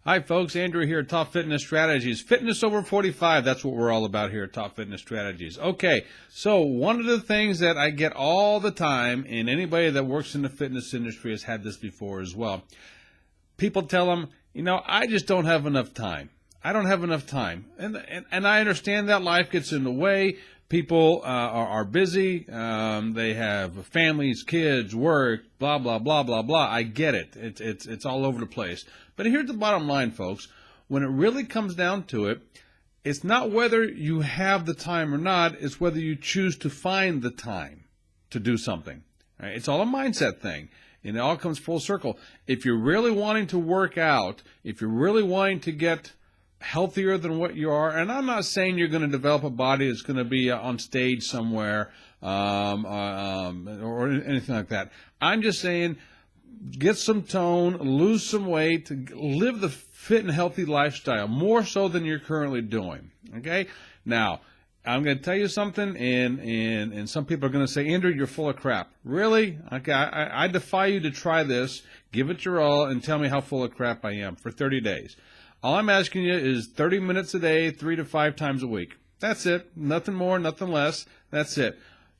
Hi, folks. Andrew here at Top Fitness Strategies. Fitness over 45, that's what we're all about here at Top Fitness Strategies. Okay, so one of the things that I get all the time, and anybody that works in the fitness industry has had this before as well, people tell them, I just don't have enough time. I don't have enough time. And I understand that life gets in the way. People are busy. They have families, kids, work, blah, blah, blah, blah, blah. I get it. It's all over the place. But here's the bottom line, folks. When it really comes down to it, it's not whether you have the time or not. It's whether you choose to find the time to do something. All right? It's all a mindset thing. And it all comes full circle. If you're really wanting to work out, if you're really wanting to get healthier than what you are, and I'm not saying you're going to develop a body that's going to be on stage somewhere or anything like that. I'm just saying get some tone, lose some weight, live the fit and healthy lifestyle, more so than you're currently doing. Okay? Now, I'm going to tell you something, and some people are going to say, Andrew, you're full of crap. Really? Okay, I defy you to try this. Give it your all and tell me how full of crap I am for 30 days. All I'm asking you is 30 minutes a day, 3 to 5 times a week. That's it. Nothing more, nothing less. That's it.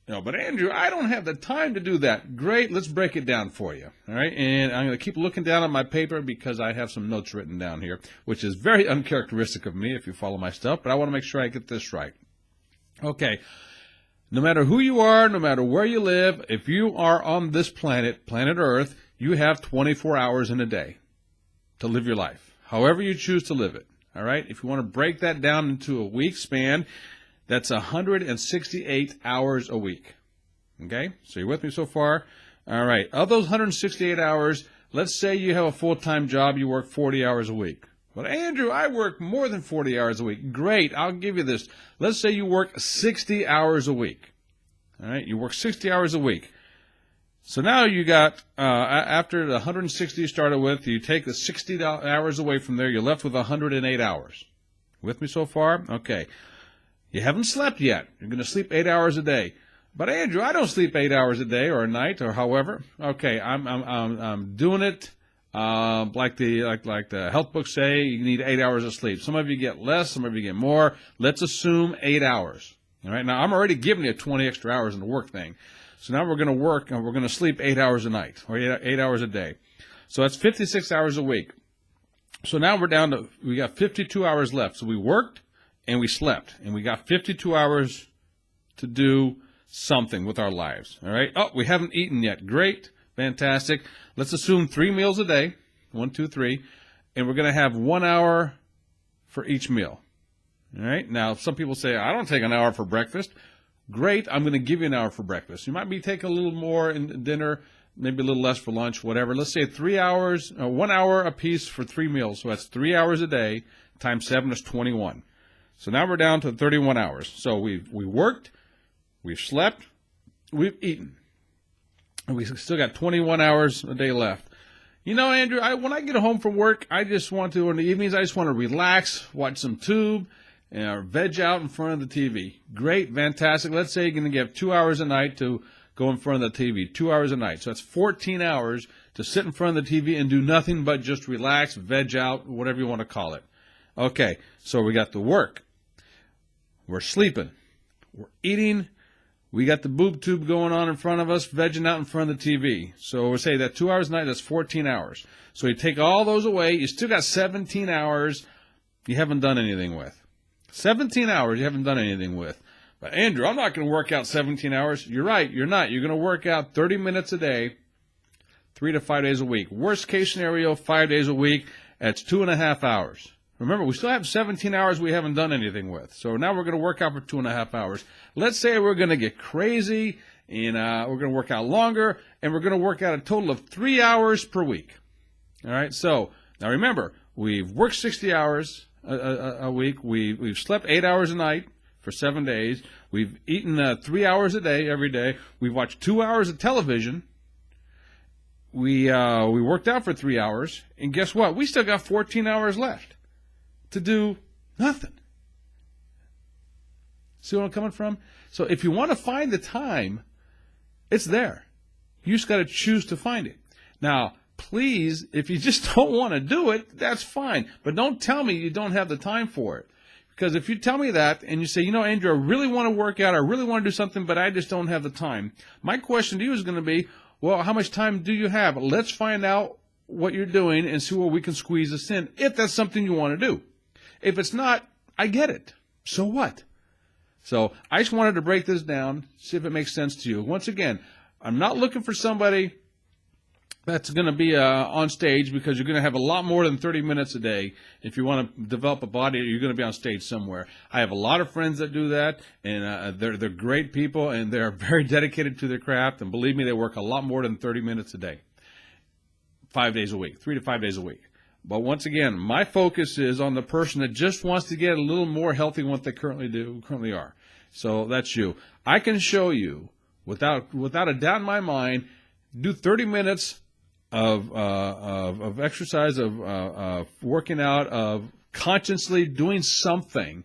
But Andrew, I don't have the time to do that. Great. Let's break it down for you. All right. And I'm going to keep looking down at my paper because I have some notes written down here, which is very uncharacteristic of me if you follow my stuff. But I want to make sure I get this right. Okay. No matter who you are, no matter where you live, if you are on this planet Earth, you have 24 hours in a day to live your life. However you choose to live it, all right? If you want to break that down into a week span, that's 168 hours a week, okay? So you're with me so far? All right. Of those 168 hours, let's say you have a full-time job, you work 40 hours a week. But Andrew, I work more than 40 hours a week. Great, I'll give you this. Let's say you work 60 hours a week, all right? You work 60 hours a week. So now you got, after the 160 you started with, you take the 60 hours away from there, you're left with 108 hours. With me so far? Okay. You haven't slept yet. You're going to sleep 8 hours a day. But Andrew, I don't sleep 8 hours a day or a night or however. Okay, I'm doing it like the health books say. You need 8 hours of sleep. Some of you get less, some of you get more. Let's assume 8 hours. All right. Now I'm already giving you 20 extra hours in the work thing. So now we're going to work and we're going to sleep 8 hours a night or 8 hours a day. So that's 56 hours a week. So now we got 52 hours left. So we worked and we slept and we got 52 hours to do something with our lives. All right. Oh, we haven't eaten yet. Great. Fantastic. Let's assume 3 meals a day. 1, 2, 3. And we're going to have 1 hour for each meal. All right. Now, some people say, I don't take an hour for breakfast. Great, I'm going to give you an hour for breakfast. You might be taking a little more in dinner, maybe a little less for lunch, whatever. Let's say 3 hours, 1 hour apiece for 3 meals. So that's 3 hours a day times 7 is 21. So now we're down to 31 hours. So we worked, we've slept, we've eaten. And we still got 21 hours a day left. Andrew, when I get home from work, I just want to, in the evenings, I just want to relax, watch some tube, and veg out in front of the TV. Great, fantastic. Let's say you're going to have 2 hours a night to go in front of the TV. 2 hours a night. So that's 14 hours to sit in front of the TV and do nothing but just relax, veg out, whatever you want to call it. Okay, so we got the work. We're sleeping. We're eating. We got the boob tube going on in front of us, vegging out in front of the TV. So we'll say that 2 hours a night, that's 14 hours. So you take all those away. You still got 17 hours you haven't done anything with. 17 hours you haven't done anything with. But Andrew, I'm not going to work out 17 hours. You're right, you're not. You're going to work out 30 minutes a day, 3 to 5 days a week. Worst case scenario, 5 days a week. That's 2.5 hours. Remember, we still have 17 hours we haven't done anything with. So now we're going to work out for 2.5 hours. Let's say we're going to get crazy and we're going to work out longer, and we're going to work out a total of 3 hours per week. All right, so now remember, we've worked 60 hours a week. We've slept 8 hours a night for 7 days. We've eaten 3 hours a day every day. We've watched 2 hours of television. We worked out for 3 hours, and guess what? We still got 14 hours left to do nothing. See where I'm coming from? So if you want to find the time, it's there. You just got to choose to find it. Now, please, if you just don't want to do it, that's fine. But don't tell me you don't have the time for it. Because if you tell me that and you say, you know, Andrew, I really want to work out, I really want to do something, but I just don't have the time. My question to you is going to be, well, how much time do you have? Let's find out what you're doing and see where we can squeeze this in, if that's something you want to do. If it's not, I get it. So what? So I just wanted to break this down, see if it makes sense to you. Once again, I'm not looking for somebody that's going to be on stage, because you're going to have a lot more than 30 minutes a day. If you want to develop a body, you're going to be on stage somewhere. I have a lot of friends that do that, and they're great people, and they're very dedicated to their craft. And believe me, they work a lot more than 30 minutes a day, 5 days a week, 3 to 5 days a week. But once again, my focus is on the person that just wants to get a little more healthy than what they currently are. So that's you. I can show you, without a doubt in my mind, do 30 minutes of exercise, of working out, of consciously doing something.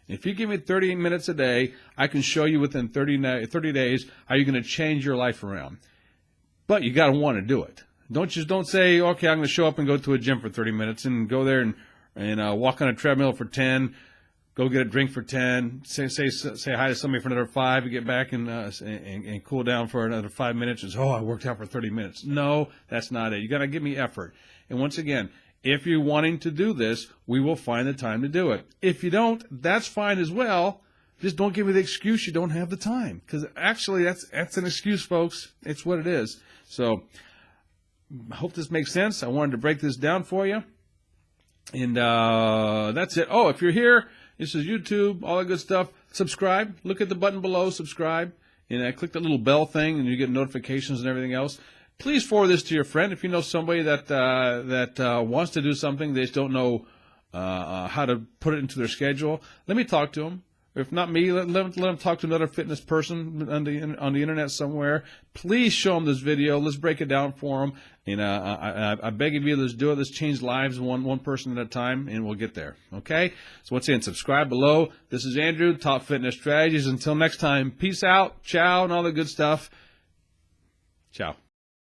If you give me 30 minutes a day, I can show you within 30 days how you're going to change your life around. But you got to want to do it. Don't say, okay, I'm going to show up and go to a gym for 30 minutes and go there and walk on a treadmill for 10. Go get a drink for 10. Say hi to somebody for another 5. You get back and cool down for another 5 minutes. And say, I worked out for 30 minutes. No, that's not it. You got to give me effort. And once again, if you're wanting to do this, we will find the time to do it. If you don't, that's fine as well. Just don't give me the excuse you don't have the time. Because actually, that's an excuse, folks. It's what it is. So I hope this makes sense. I wanted to break this down for you. And that's it. Oh, if you're here, this is YouTube, all that good stuff. Subscribe. Look at the button below, subscribe. And click the little bell thing, and you get notifications and everything else. Please forward this to your friend. If you know somebody that wants to do something, they just don't know how to put it into their schedule, let me talk to them. If not me, let them talk to another fitness person on the internet somewhere. Please show them this video. Let's break it down for them. And I beg of you, let's do it. Let's change lives one person at a time, and we'll get there. Okay? So once again, subscribe below. This is Andrew, Top Fitness Strategies. Until next time, peace out, ciao, and all the good stuff. Ciao.